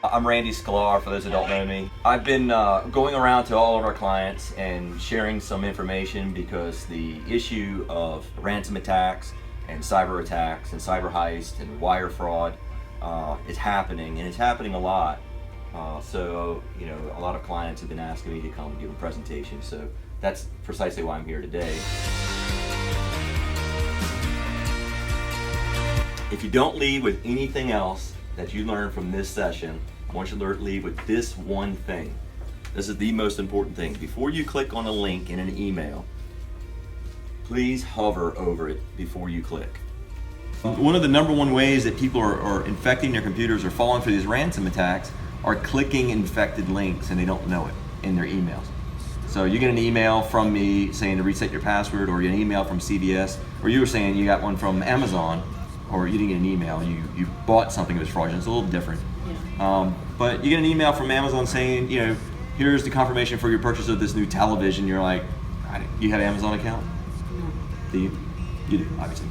I'm Randy Sklar, for those that don't know me. I've been going around to all of our clients and sharing some information because the issue of ransom attacks and cyber heist and wire fraud is happening, and it's happening a lot. So, a lot of clients have been asking me to come give a presentation, so that's precisely why I'm here today. If you don't leave with anything else that you learn from this session, I want you to leave with this one thing. This is the most important thing. Before you click on a link in an email, please hover over it before you click. One of the number one ways that people are infecting their computers or falling for these ransom attacks are clicking infected links, and they don't know it in their emails. So you get an email from me saying to reset your password, or you get an email from CVS, or you were saying you got one from Amazon, or you didn't get an email, you bought something that was fraudulent. It's a little different. Yeah. But you get an email from Amazon saying, here's the confirmation for your purchase of this new television. You're like, you have an Amazon account? No. Do you? You do, obviously.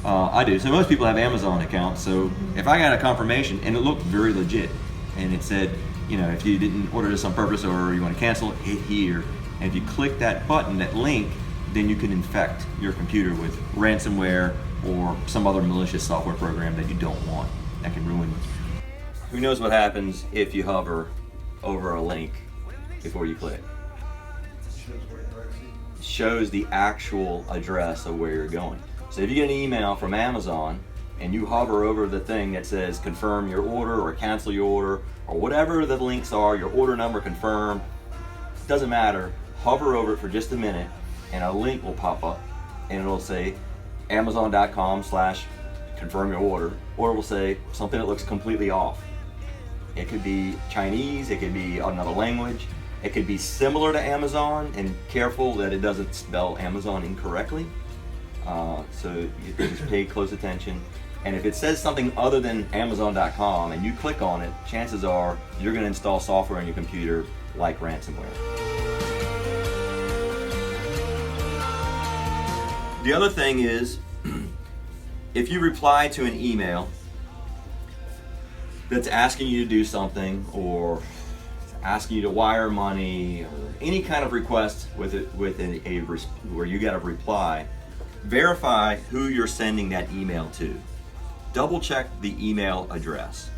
I do. So most people have Amazon accounts. So if I got a confirmation and it looked very legit, and it said, if you didn't order this on purpose or you want to cancel it, hit here. And if you click that button, that link, then you can infect your computer with ransomware or some other malicious software program that you don't want that can ruin. Who knows what happens if you hover over a link before you click? It shows the actual address of where you're going. So if you get an email from Amazon and you hover over the thing that says confirm your order or cancel your order or whatever the links are, your order number, confirm, doesn't matter, hover over it for just a minute and a link will pop up and it'll say Amazon.com/confirm your order, or it will say something that looks completely off. It could be Chinese, it could be another language, it could be similar to Amazon, and careful that it doesn't spell Amazon incorrectly. So you just pay close attention. And if it says something other than Amazon.com and you click on it, chances are you're going to install software on your computer like ransomware. The other thing is, if you reply to an email that's asking you to do something or asking you to wire money or any kind of request where you got a reply, verify who you're sending that email to. Double check the email address.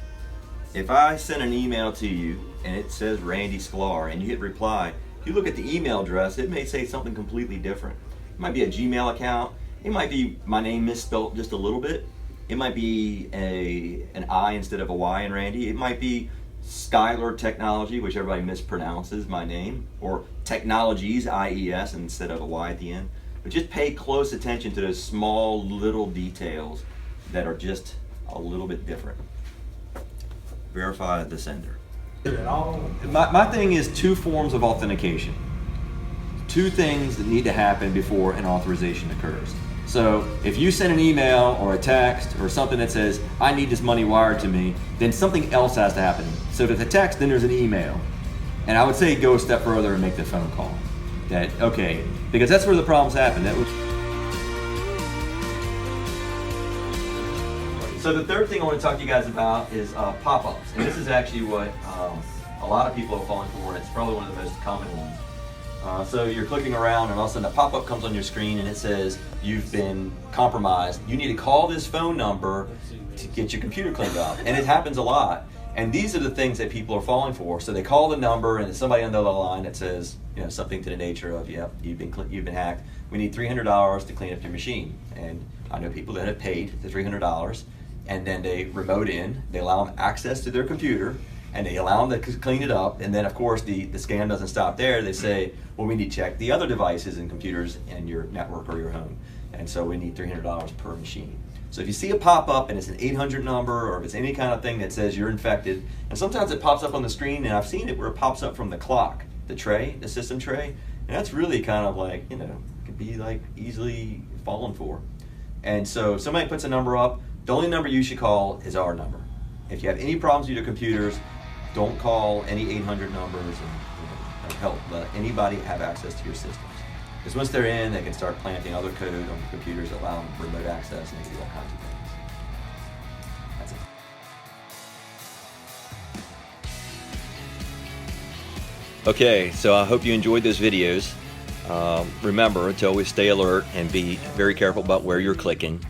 If I send an email to you and it says Randy Sklar and you hit reply, if you look at the email address, it may say something completely different. It might be a Gmail account. It might be my name misspelled just a little bit. It might be an I instead of a Y in Randy. It might be Skylar Technology, which everybody mispronounces my name, or Technologies, IES, instead of a Y at the end. But just pay close attention to those small little details that are just a little bit different. Verify the sender. My thing is 2 forms of authentication. 2 things that need to happen before an authorization occurs. So if you send an email or a text or something that says, I need this money wired to me, then something else has to happen. So if it's a text, then there's an email. And I would say go a step further and make the phone call. Because that's where the problems happen. So the third thing I want to talk to you guys about is pop-ups. And this is actually what a lot of people are falling for, and it's probably one of the most common ones. So you're clicking around and all of a sudden a pop-up comes on your screen and it says you've been compromised. You need to call this phone number to get your computer cleaned up. And it happens a lot. And these are the things that people are falling for. So they call the number and it's somebody on the other line that says, something to the nature of, yep, you've been hacked. We need $300 to clean up your machine. And I know people that have paid the $300 and then they remote in, they allow them access to their computer, and they allow them to clean it up, and then of course the scam doesn't stop there. They say, well, we need to check the other devices and computers in your network or your home, and so we need $300 per machine. So if you see a pop-up and it's an 800 number, or if it's any kind of thing that says you're infected, and sometimes it pops up on the screen, and I've seen it where it pops up from the clock, the tray, the system tray, and that's really kind of like, could be like easily fallen for. And so if somebody puts a number up, the only number you should call is our number. If you have any problems with your computers, don't call any 800 numbers and help let anybody have access to your systems. Because once they're in, they can start planting other code on the computers that allow them remote access, and they can do all kinds of things. That's it. Okay, so I hope you enjoyed those videos. Remember to always stay alert and be very careful about where you're clicking.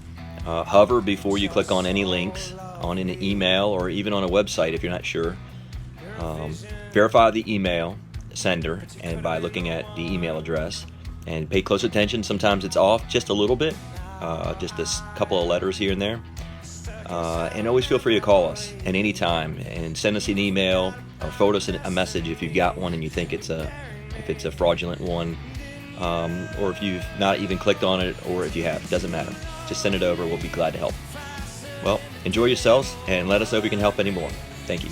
Hover before you click on any links on an email or even on a website if you're not sure. Verify the email sender and by looking at the email address, and pay close attention. Sometimes it's off just a little bit, just a couple of letters here and there. And always feel free to call us at any time and send us an email or forward us a message if you've got one and you think it's a fraudulent one, or if you've not even clicked on it, or if you have, it doesn't matter. Just send it over. We'll be glad to help. Well, enjoy yourselves and let us know if we can help anymore. Thank you.